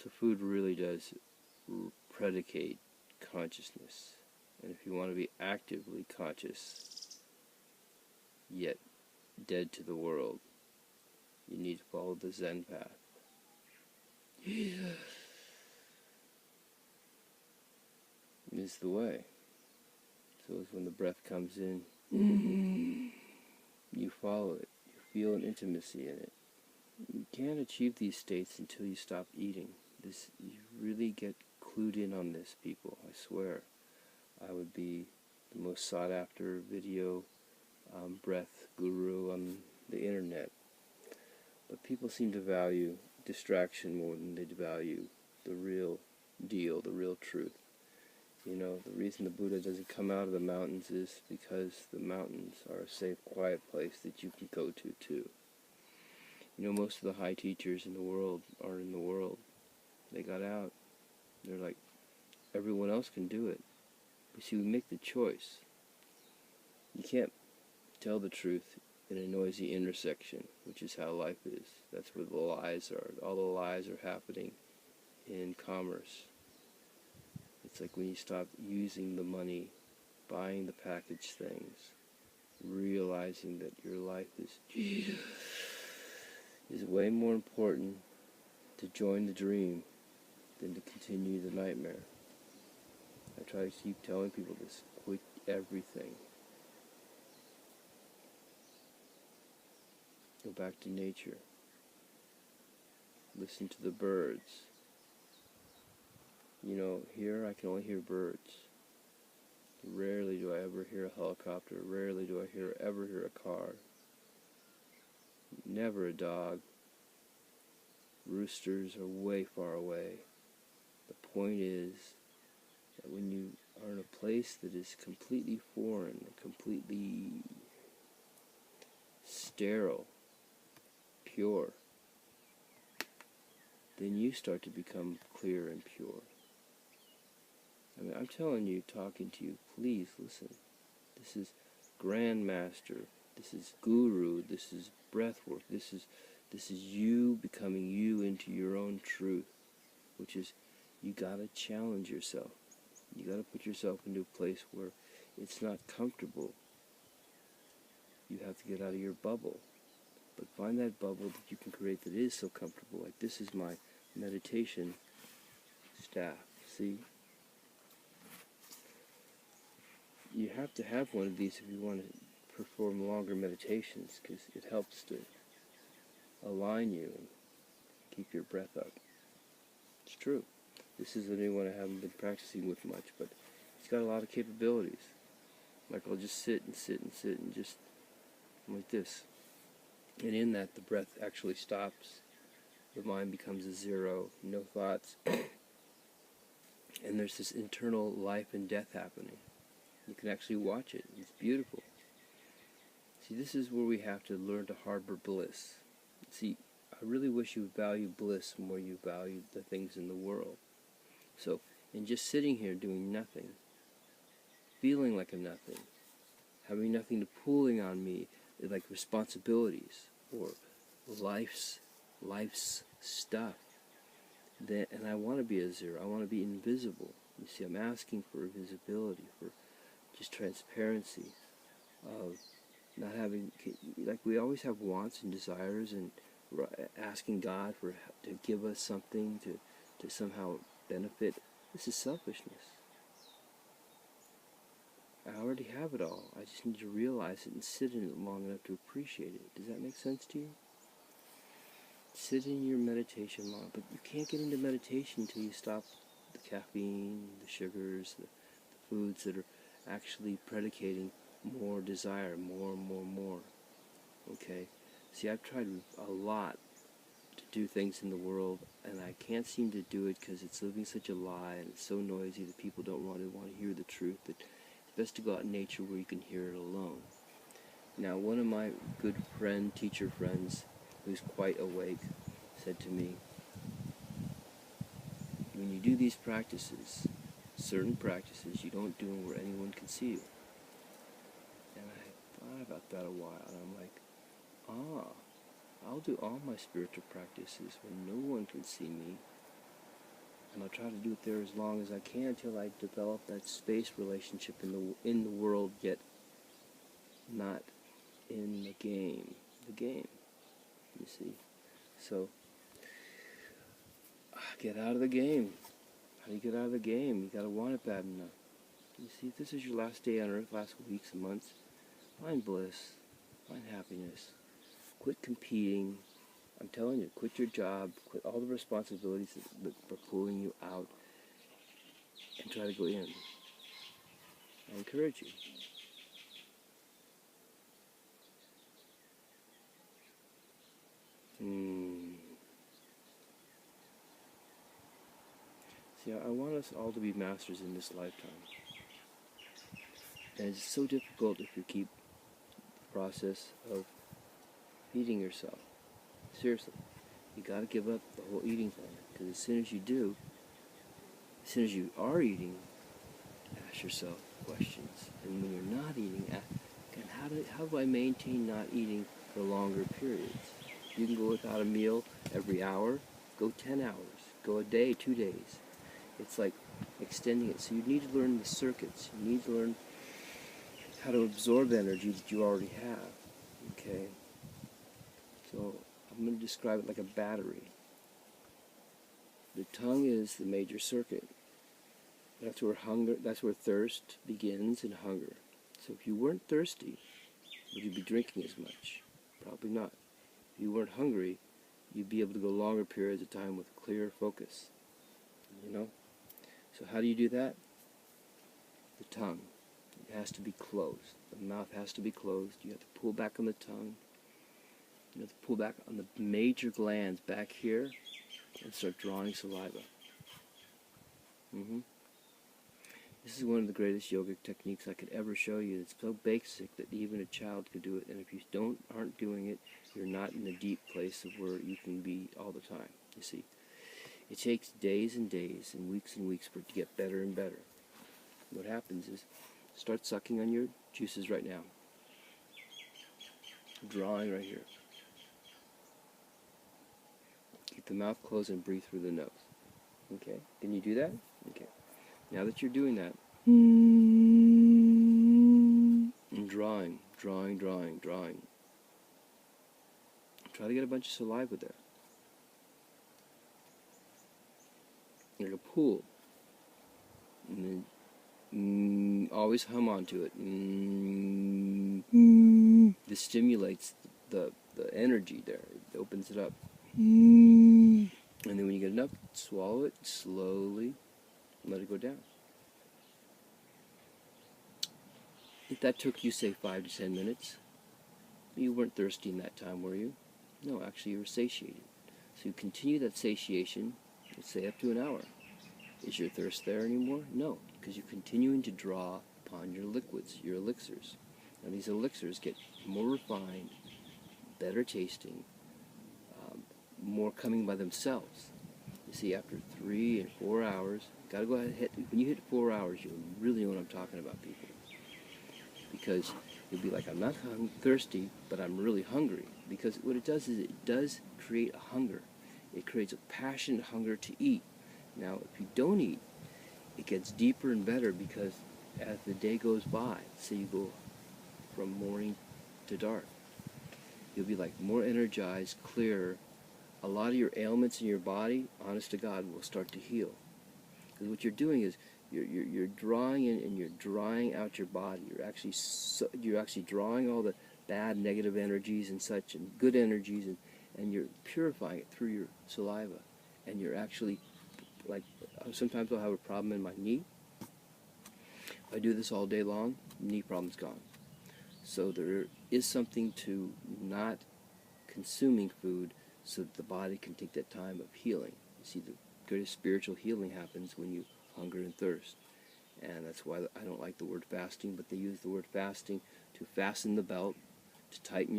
So food really does predicate consciousness. And if you want to be actively conscious, yet dead to the world, you need to follow the Zen path. Is the way. So it's when the breath comes in, you follow it. You feel an intimacy in it. You can't achieve these states until you stop eating. You really get clued in on this, people. I swear. I would be the most sought after video breath guru on the internet. But people seem to value distraction more than they value the real deal, the real truth. You know, the reason the Buddha doesn't come out of the mountains is because the mountains are a safe, quiet place that you can go to, too. You know, most of the high teachers in the world are in the world. They got out. They're like, everyone else can do it. You see, we make the choice. You can't tell the truth in a noisy intersection, which is how life is. That's where the lies are. All the lies are happening in commerce. It's like when you stop using the money, buying the packaged things, realizing that your life is way more important to join the dream than to continue the nightmare. I try to keep telling people this. Quit everything. Go back to nature. Listen to the birds. You know, here I can only hear birds. Rarely do I ever hear a helicopter. Rarely do I ever hear a car. Never a dog. Roosters are way far away. The point is that when you are in a place that is completely foreign, completely sterile, pure, then you start to become clear and pure. I mean, I'm telling you, talking to you, please listen. This is Grandmaster. This is Guru. This is breathwork. This is you becoming you into your own truth, which is you gotta challenge yourself. You gotta put yourself into a place where it's not comfortable. You have to get out of your bubble. But find that bubble that you can create that is so comfortable. Like this is my meditation staff. See? You have to have one of these if you want to perform longer meditations, because it helps to align you and keep your breath up. It's true. This is a new one I haven't been practicing with much, but it's got a lot of capabilities. Like I'll just sit and sit and sit and just like this. And in that, the breath actually stops. The mind becomes a zero, no thoughts. And there's this internal life and death happening. You can actually watch it. It's beautiful. See, this is where we have to learn to harbor bliss. See, I really wish you would value bliss more you value the things in the world. So, in just sitting here doing nothing, feeling like a nothing, having nothing to pulling on me, like responsibilities or life's stuff, then, and I want to be a zero. I want to be invisible. You see, I'm asking for visibility, for just transparency, of not having, like we always have wants and desires, and asking God to give us something to somehow benefit. This is selfishness. I already have it all. I just need to realize it and sit in it long enough to appreciate it. Does that make sense to you? Sit in your meditation long, but you can't get into meditation until you stop the caffeine, the sugars, the foods that are actually predicating more desire, more. Okay? See, I've tried a lot to do things in the world, and I can't seem to do it because it's living such a lie, and it's so noisy that people don't want to hear the truth. That it's best to go out in nature where you can hear it alone. Now, one of my good teacher friends, who's quite awake, said to me, when you do these practices, certain practices, you don't do them where anyone can see you. And I thought about that a while, and I'm like, I'll do all my spiritual practices when no one can see me, And I'll try to do it there as long as I can until I develop that space relationship in the world, yet not in the game. The game, you see. So, get out of the game. How do you get out of the game? You gotta want it bad enough. You see, if this is your last day on earth, last weeks and months, find bliss, find happiness. Quit competing. I'm telling you, quit your job, quit all the responsibilities that are pulling you out, and try to go in. I encourage you. See, I want us all to be masters in this lifetime. And it's so difficult if you keep the process of feeding yourself. Seriously, you got to give up the whole eating thing. Because as soon as you do, as soon as you are eating, ask yourself questions. And when you're not eating, ask, how do I maintain not eating for longer periods? You can go without a meal every hour. Go 10 hours. Go a day, 2 days. It's like extending it. So you need to learn the circuits. You need to learn how to absorb energy that you already have. Okay? So I'm going to describe it like a battery. The tongue is the major circuit. That's where thirst begins, and hunger. So if you weren't thirsty, would you be drinking as much? Probably not. If you weren't hungry, you'd be able to go longer periods of time with clear focus. You know? So how do you do that? The tongue. It has to be closed. The mouth has to be closed. You have to pull back on the tongue. You have to pull back on the major glands back here and start drawing saliva. This is one of the greatest yogic techniques I could ever show you. It's so basic that even a child could do it. And if you aren't doing it, you're not in the deep place of where you can be all the time. You see, it takes days and days and weeks for it to get better and better. What happens is, start sucking on your juices right now. Drawing right here. Keep the mouth closed and breathe through the nose. Okay? Can you do that? Okay. Now that you're doing that, and drawing. Try to get a bunch of saliva there. Like a pool. And then always hum onto it. This stimulates the energy there. It opens it up. And then when you get enough, swallow it slowly. Let it go down. If that took you, say, 5 to 10 minutes, you weren't thirsty in that time, were you? No, actually you were satiated. So you continue that satiation, let's say up to an hour. Is your thirst there anymore? No, because you're continuing to draw upon your liquids, your elixirs. And these elixirs get more refined, better tasting, more coming by themselves. You see, after 3 and 4 hours, you gotta go ahead and when you hit 4 hours, you'll really know what I'm talking about, people. Because you'll be like, I'm not thirsty, but I'm really hungry. Because what it does is it does create a hunger. It creates a passionate hunger to eat. Now, if you don't eat, it gets deeper and better because as the day goes by, say you go from morning to dark, you'll be like more energized, clearer. A lot of your ailments in your body, honest to God, will start to heal. Because what you're doing is you're drawing in and you're drying out your body. You're actually drawing all the bad, negative energies and such, and good energies, and you're purifying it through your saliva. And you're actually, like, sometimes I'll have a problem in my knee. If I do this all day long, knee problem's gone. So there is something to not consuming food so that the body can take that time of healing. You see, the greatest spiritual healing happens when you hunger and thirst. And that's why I don't like the word fasting, but they use the word fasting to fasten the belt, to tighten